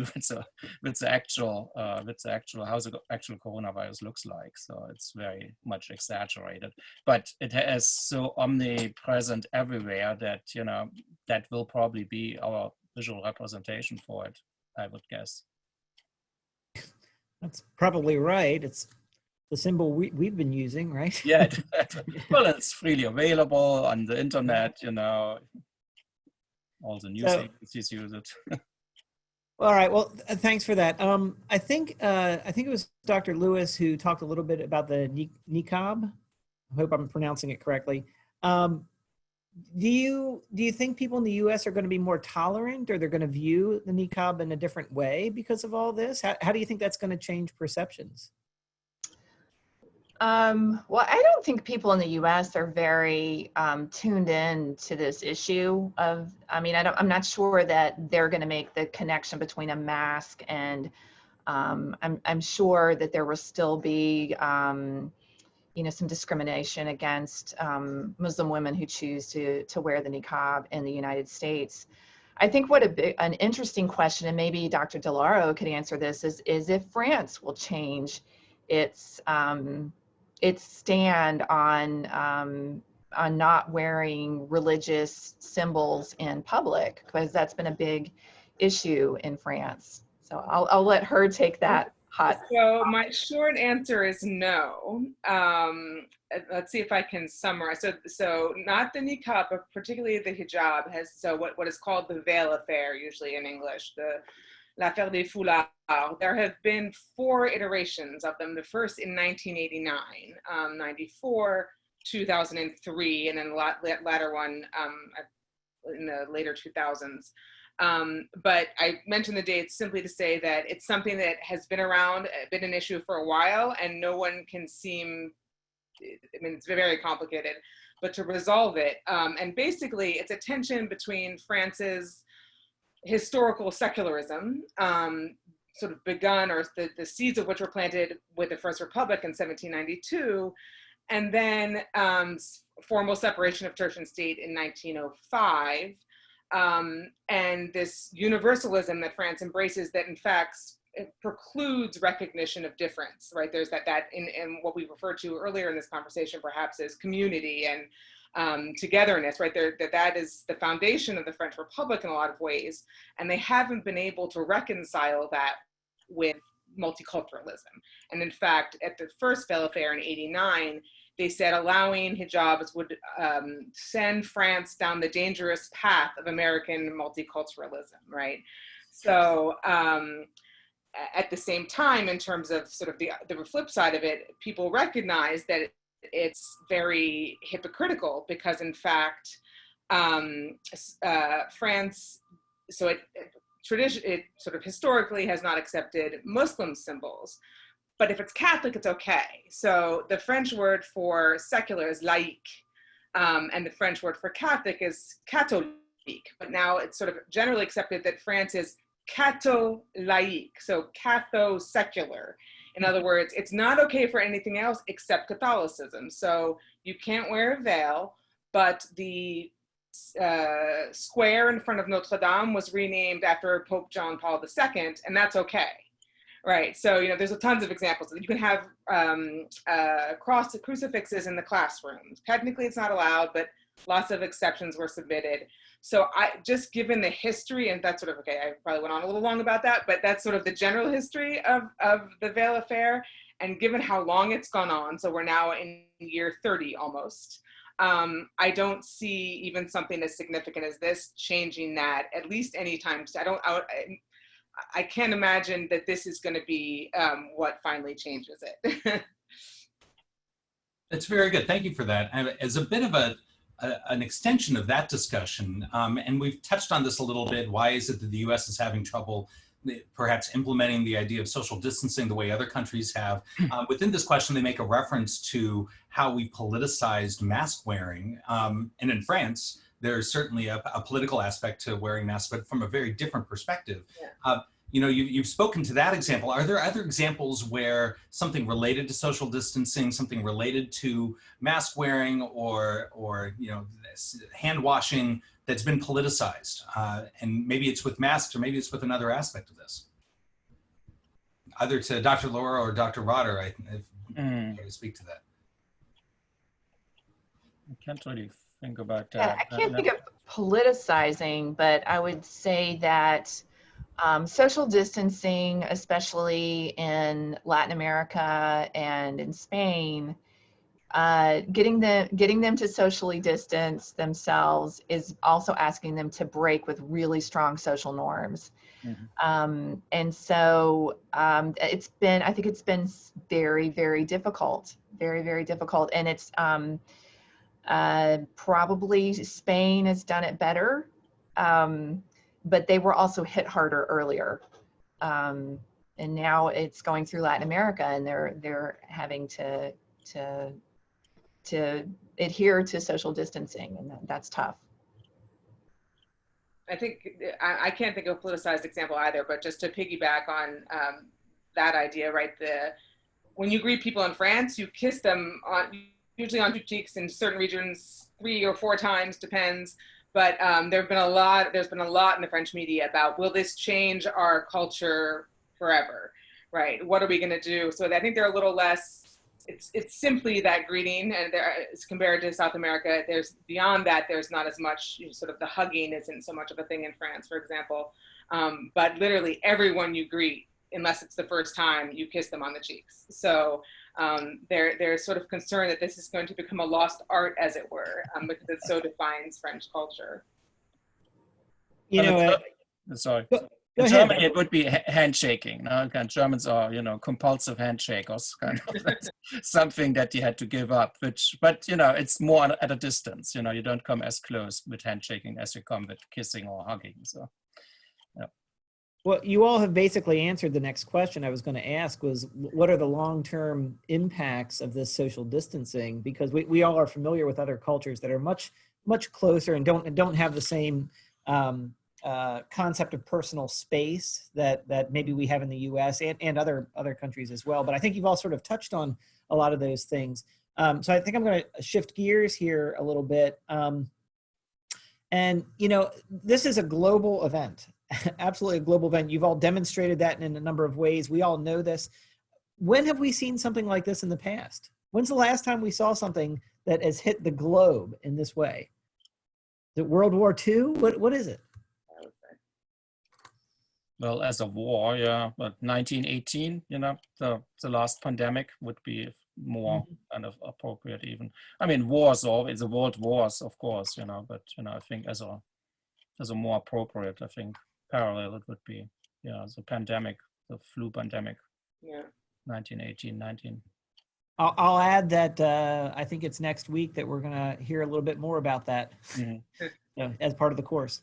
with the actual how the actual coronavirus looks like. So it's very much exaggerated, but it is so omnipresent everywhere that, you know, that will probably be our visual representation for it, I would guess. That's probably right. It's the symbol we've been using, right? Yeah, well, it's freely available on the internet, you know. All the news agencies use it. All right, well, thanks for that. I think it was Dr. Lewis who talked a little bit about the niqab. I hope I'm pronouncing it correctly. Do you think people in the U.S. are going to be more tolerant, or they're going to view the niqab in a different way because of all this? How do you think that's going to change perceptions? Well, I don't think people in the U.S. are very tuned in to this issue of, I mean, I'm not sure that they're going to make the connection between a mask and I'm sure that there will still be, you know, some discrimination against Muslim women who choose to wear the niqab in the United States. I think what an interesting question, and maybe Dr. Lauro could answer this, is if France will change its stand on not wearing religious symbols in public, because that's been a big issue in France. So I'll let her take that hot. So my short answer is no. Let's see if I can summarize. So not the niqab, but particularly the hijab has, so what is called the veil affair, usually in English, the l'affaire des foulards. There have been 4 iterations of them. The first in 1989, 94, 2003, and then the latter one in the later 2000s. But I mentioned the dates simply to say that it's something that has been around, been an issue for a while, and no one can seem, I mean, it's very complicated, but to resolve it. And basically, it's a tension between France's historical secularism, sort of begun, or the seeds of which were planted with the First Republic in 1792, and then formal separation of church and state in 1905. And this universalism that France embraces that in fact it precludes recognition of difference, right? There's that in what we referred to earlier in this conversation, perhaps as community and togetherness, right? That is the foundation of the French Republic in a lot of ways. And they haven't been able to reconcile that with multiculturalism. And in fact, at the first veil affair in '89, they said allowing hijabs would send France down the dangerous path of American multiculturalism, right? So at the same time, in terms of sort of the flip side of it, people recognize that it's very hypocritical because in fact, France, so it sort of historically has not accepted Muslim symbols. But if it's Catholic, it's okay. So the French word for secular is laïque, and the French word for Catholic is catholique. But now it's sort of generally accepted that France is catho-laïque, so catho-secular. In other words, it's not okay for anything else except Catholicism. So you can't wear a veil, but the square in front of Notre Dame was renamed after Pope John Paul II, and that's okay. Right, so you know, there's tons of examples. You can have crucifixes in the classrooms. Technically, it's not allowed, but lots of exceptions were submitted. So just given the history, and that's sort of, okay, I probably went on a little long about that, but that's sort of the general history of the veil affair, and given how long it's gone on, so we're now in year 30 almost, I don't see even something as significant as this changing that, at least anytime. I can't imagine that this is going to be what finally changes it. That's very good. Thank you for that. As a bit of an extension of that discussion, and we've touched on this a little bit, why is it that the US is having trouble perhaps implementing the idea of social distancing the way other countries have? Within this question, they make a reference to how we politicized mask wearing. And in France, there's certainly a political aspect to wearing masks, but from a very different perspective. Yeah. You know, you've spoken to that example. Are there other examples where something related to social distancing, something related to mask wearing, or you know, hand washing that's been politicized? And maybe it's with masks, or maybe it's with another aspect of this. Either to Dr. Lauro or Dr. Rotter, I to speak to that. I can't really think about that. Yeah, I can't think of politicizing, but I would say that social distancing, especially in Latin America and in Spain, getting them to socially distance themselves is also asking them to break with really strong social norms. Mm-hmm. And so I think it's been very, very difficult, very, very difficult. And it's probably Spain has done it better, but they were also hit harder earlier. And now it's going through Latin America, and they're having to to adhere to social distancing, and that's tough. I think I can't think of a politicized example either, but just to piggyback on that idea, right? When you greet people in France, you kiss them usually on two cheeks, in certain regions 3 or 4 times, depends. But there's been a lot in the French media about, will this change our culture forever, right? What are we going to do? So I think they're a little less. It's simply that greeting, and it's compared to South America. There's beyond that. There's not as much, sort of the hugging isn't so much of a thing in France, for example. But literally everyone you greet, unless it's the first time, you kiss them on the cheeks. So they're sort of concerned that this is going to become a lost art, as it were, because it so defines French culture. You know, sorry. Go in ahead. Germany, it would be handshaking. No? Germans are, compulsive handshakers, kind of something that you had to give up. But it's more at a distance. You don't come as close with handshaking as you come with kissing or hugging. So, yeah. Well, you all have basically answered the next question I was going to ask, was what are the long-term impacts of this social distancing? Because we all are familiar with other cultures that are much closer and don't have the same concept of personal space that maybe we have in the U.S. and other countries as well. But I think you've all sort of touched on a lot of those things. So I think I'm going to shift gears here a little bit. And this is a global event, absolutely a global event. You've all demonstrated that in a number of ways. We all know this. When have we seen something like this in the past? When's the last time we saw something that has hit the globe in this way? Is it World War II? What is it? Well, as a war, yeah, but 1918, the last pandemic would be more kind of appropriate even. I mean, wars, always the world wars, of course, but, I think as a more appropriate, I think, parallel, it would be, the pandemic, the flu pandemic, 1918-19. I'll add that I think it's next week that we're going to hear a little bit more about that as part of the course.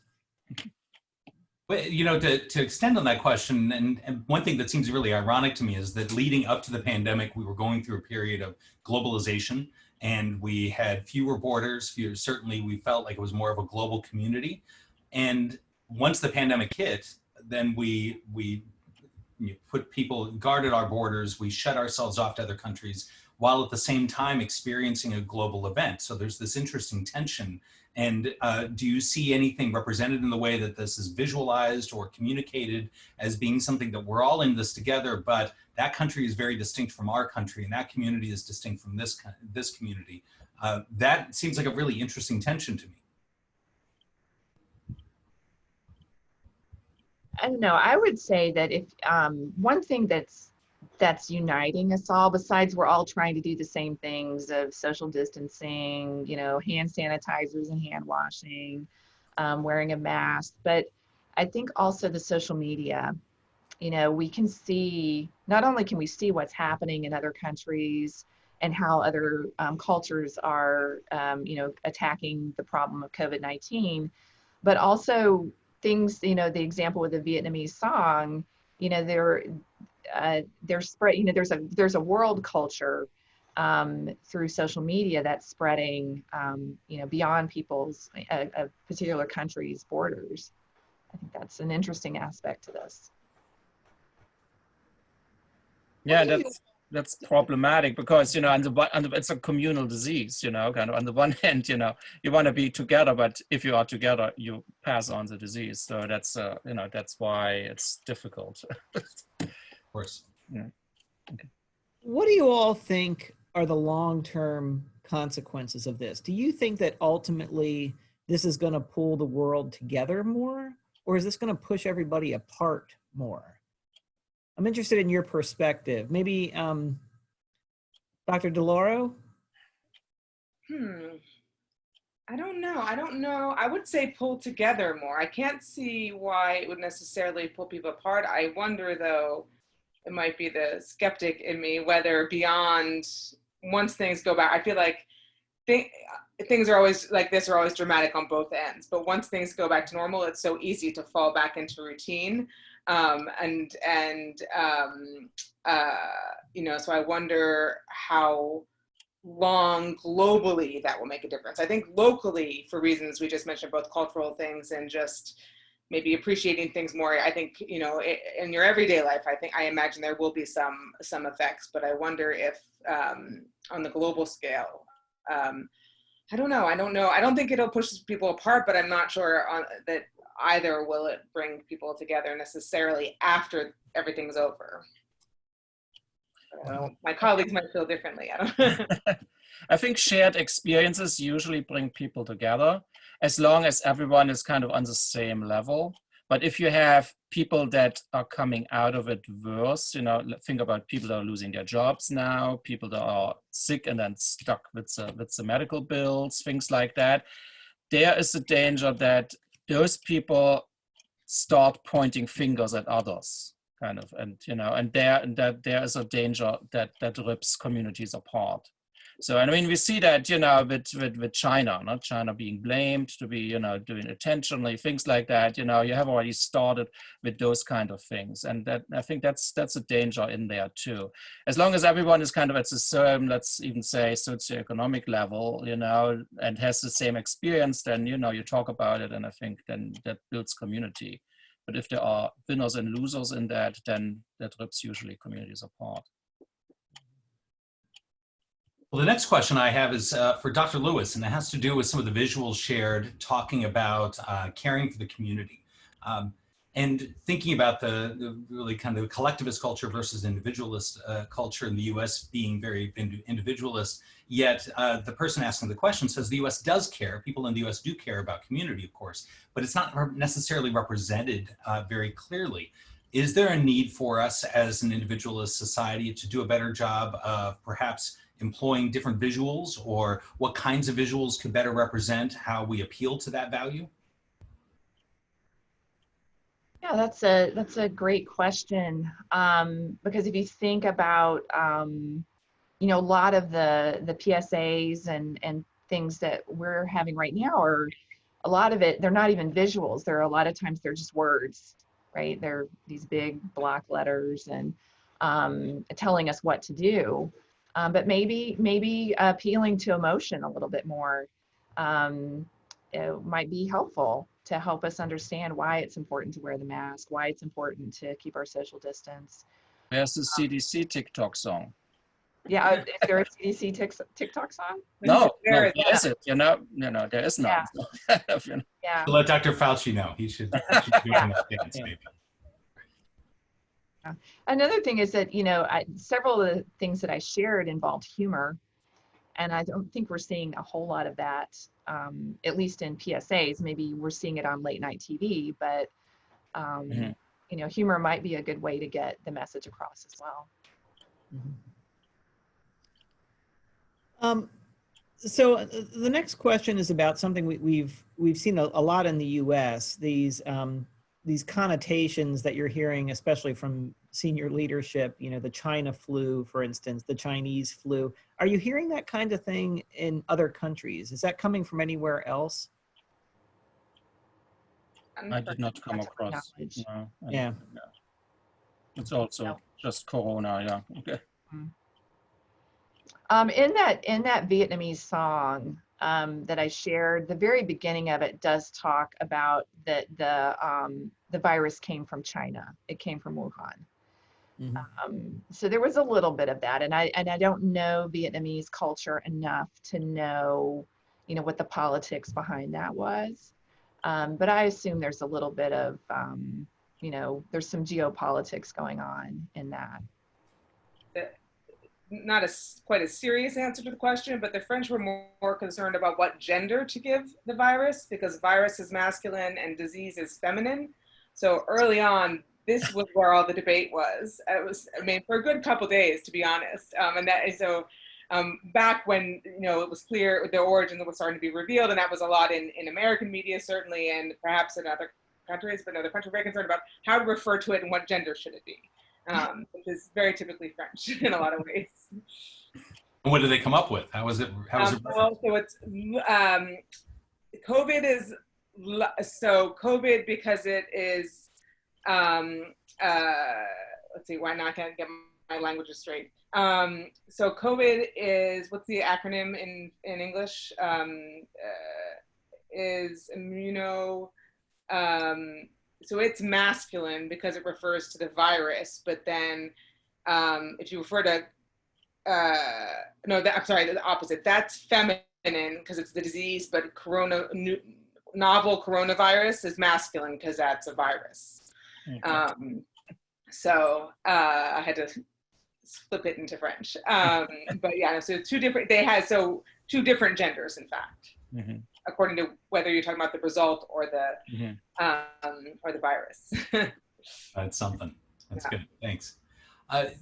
But, to extend on that question, and one thing that seems really ironic to me is that leading up to the pandemic, we were going through a period of globalization, and we had fewer borders. Certainly, we felt like it was more of a global community. And once the pandemic hit, then we guarded our borders, we shut ourselves off to other countries, while at the same time experiencing a global event. So there's this interesting tension. And do you see anything represented in the way that this is visualized or communicated as being something that we're all in this together, but that country is very distinct from our country, and that community is distinct from this community? That seems like a really interesting tension to me. I don't know. I would say that if one thing that's uniting us all, besides we're all trying to do the same things of social distancing, hand sanitizers and hand washing, wearing a mask, but I think also the social media, we can see, not only can we see what's happening in other countries and how other cultures are, attacking the problem of COVID-19, but also things, the example with the Vietnamese Song, they're spread, there's a world culture through social media that's spreading, beyond people's, a particular country's borders. I think that's an interesting aspect to this. Yeah, that's problematic because, it's a communal disease, kind of on the one hand, you want to be together, but if you are together, you pass on the disease. So that's, that's why it's difficult. Of course. Yeah. Okay. What do you all think are the long-term consequences of this? Do you think that ultimately this is going to pull the world together more, or is this going to push everybody apart more? I'm interested in your perspective. Maybe Dr. Lauro? I don't know. I would say pull together more. I can't see why it would necessarily pull people apart. I wonder, though, it might be the skeptic in me, whether beyond, once things go back, I feel like things are always like this, are always dramatic on both ends. But once things go back to normal, it's so easy to fall back into routine. So I wonder how long globally that will make a difference. I think locally, for reasons we just mentioned, both cultural things and just maybe appreciating things more, I think, you know, in your everyday life, I imagine there will be some effects, but I wonder if on the global scale, I don't know. I don't think it'll push people apart, but I'm not sure that either will it bring people together necessarily after everything's over. My colleagues might feel differently. I don't I think shared experiences usually bring people together as long as everyone is kind of on the same level. But if you have people that are coming out of it worse, you know, think about people that are losing their jobs now, people that are sick and then stuck with the medical bills, things like that. There is a danger that those people start pointing fingers at others, kind of, and you know, and there is a danger that rips communities apart. So, I mean, we see that, you know, with China, not China being blamed to be, you know, doing intentionally, things like that, you know, you have already started with those kind of things. And that, I think that's a danger in there too. As long as everyone is kind of at the same, let's even say socioeconomic level, you know, and has the same experience, then, you know, you talk about it, and I think then that builds community. But if there are winners and losers in that, then that rips usually communities apart. Well, the next question I have is for Dr. Lewis, and it has to do with some of the visuals shared talking about caring for the community and thinking about the really kind of collectivist culture versus individualist culture in the US being very individualist, yet the person asking the question says the US does care, people in the US do care about community, of course, but it's not necessarily represented very clearly. Is there a need for us as an individualist society to do a better job of perhaps employing different visuals, or what kinds of visuals could better represent how we appeal to that value? Yeah, that's a great question, because if you think about you know, a lot of the PSAs and things that we're having right now, are a lot of it, they're not even visuals. They're a lot of times they're just words, right? They're these big block letters and telling us what to do. But maybe appealing to emotion a little bit more it might be helpful to help us understand why it's important to wear the mask, why it's important to keep our social distance. There's the CDC TikTok song. Yeah, is there a CDC TikTok song? No, there is it. You know, there is none. Yeah. You know. Yeah. Let Dr. Fauci know. He should do that dance, maybe. Another thing is that, you know, several of the things that I shared involved humor, and I don't think we're seeing a whole lot of that, at least in PSAs. Maybe we're seeing it on late night TV, but you know, humor might be a good way to get the message across as well. So the next question is about something we've seen a lot in the U.S. These connotations that you're hearing, especially from senior leadership, you know, the China flu, for instance, the Chinese flu. Are you hearing that kind of thing in other countries? Is that coming from anywhere else? I did not come across. No, yeah. No. It's also just Corona, yeah. Okay. In that Vietnamese song that I shared, the very beginning of it does talk about that the virus came from China. It came from Wuhan. So there was a little bit of that, and I don't know Vietnamese culture enough to know, you know, what the politics behind that was. But I assume there's a little bit of, you know, there's some geopolitics going on in that. Not quite a serious answer to the question, but the French were more concerned about what gender to give the virus, because virus is masculine and disease is feminine. So early on, this was where all the debate was. It was, I mean, for a good couple of days, to be honest. And that is so back when, you know, it was clear the origin was starting to be revealed, and that was a lot in American media, certainly, and perhaps in other countries, but other countries were very concerned about how to refer to it and what gender should it be. Which is very typically French in a lot of ways. And what did they come up with? How was it? Well, so it's COVID is COVID because it is let's see, why not? I can't get language is straight. So COVID is, what's the acronym in English? Is immuno, so it's masculine because it refers to the virus, but then if you refer to, I'm sorry, the opposite, that's feminine because it's the disease, but novel coronavirus is masculine because that's a virus. Okay. So I had to flip it into French. But yeah, so two different genders, in fact, according to whether you're talking about the result or the virus. That's something. That's good. Thanks.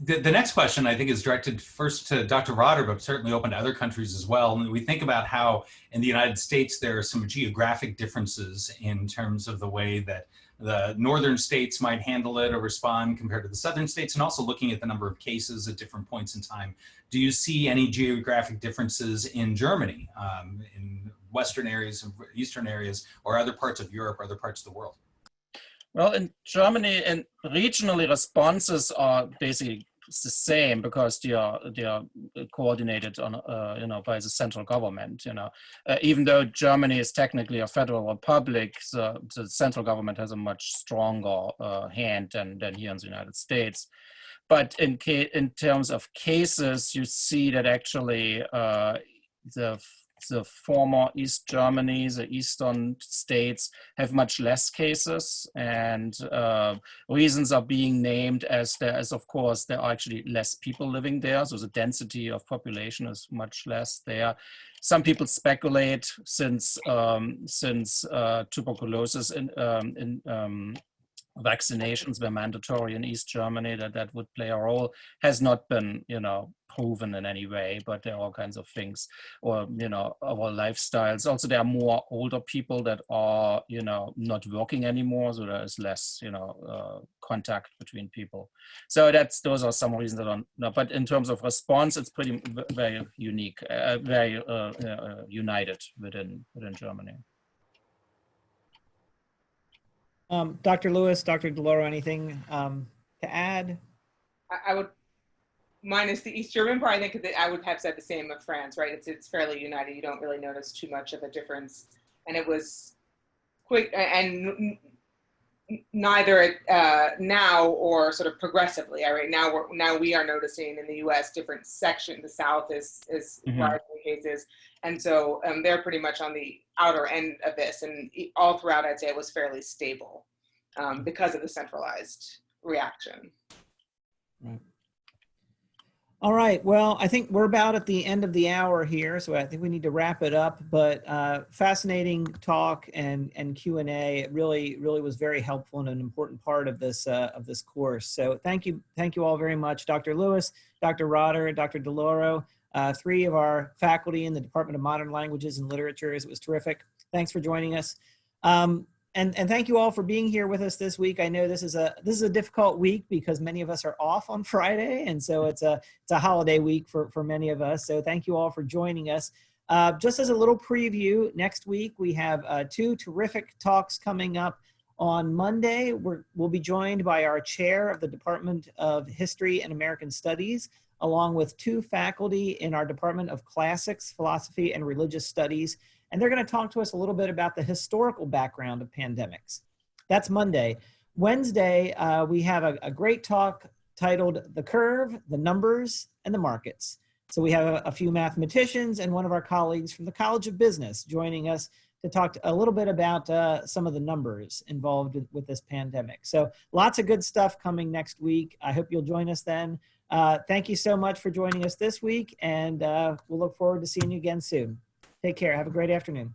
The next question I think is directed first to Dr. Rotter, but certainly open to other countries as well. And we think about how in the United States there are some geographic differences in terms of the way that the northern states might handle it or respond compared to the southern states, and also looking at the number of cases at different points in time. Do you see any geographic differences in Germany, in Western areas, Eastern areas, or other parts of Europe, or other parts of the world? Well, in Germany, and regionally, responses are basically the same because they are coordinated on by the central government. Even though Germany is technically a federal republic, the central government has a much stronger hand than here in the United States. But in terms of cases, you see that actually the former East Germany, the eastern states, have much less cases, and reasons are being named as of course, there are actually less people living there, so the density of population is much less there. Some people speculate since tuberculosis vaccinations were mandatory in East Germany, that would play a role. Has not been, proven in any way, but there are all kinds of things, or, our lifestyles. Also, there are more older people that are, not working anymore, so there is less, contact between people. So those are some reasons that are, but in terms of response, it's pretty very unique, very united within Germany. Dr. Lewis, Dr. DeLauro, anything to add? I would, minus the East German part, I think that I would have said the same of France, right? It's fairly united. You don't really notice too much of a difference. And it was quick, and neither now or sort of progressively. Right now we are noticing in the U.S. different sections. The South is rising cases, and so they're pretty much on the outer end of this. And all throughout, I'd say it was fairly stable because of the centralized reaction. Right. All right. Well, I think we're about at the end of the hour here, so I think we need to wrap it up. But fascinating talk and Q&A. It really was very helpful and an important part of this course. So thank you all very much, Dr. Lewis, Dr. Rotter, Dr. DeLauro, three of our faculty in the Department of Modern Languages and Literatures. It was terrific. Thanks for joining us. And thank you all for being here with us this week. I know this is a difficult week because many of us are off on Friday, and so it's a holiday week for many of us. So thank you all for joining us. Just as a little preview, next week we have two terrific talks coming up. On Monday, we'll be joined by our chair of the Department of History and American Studies, along with two faculty in our Department of Classics, Philosophy, and Religious Studies. And they're going to talk to us a little bit about the historical background of pandemics. That's Monday. Wednesday, we have a great talk titled The Curve, the Numbers, and the Markets. So we have a few mathematicians and one of our colleagues from the College of Business joining us to talk a little bit about some of the numbers involved with this pandemic. So lots of good stuff coming next week. I hope you'll join us then. Thank you so much for joining us this week, and we'll look forward to seeing you again soon. Take care. Have a great afternoon.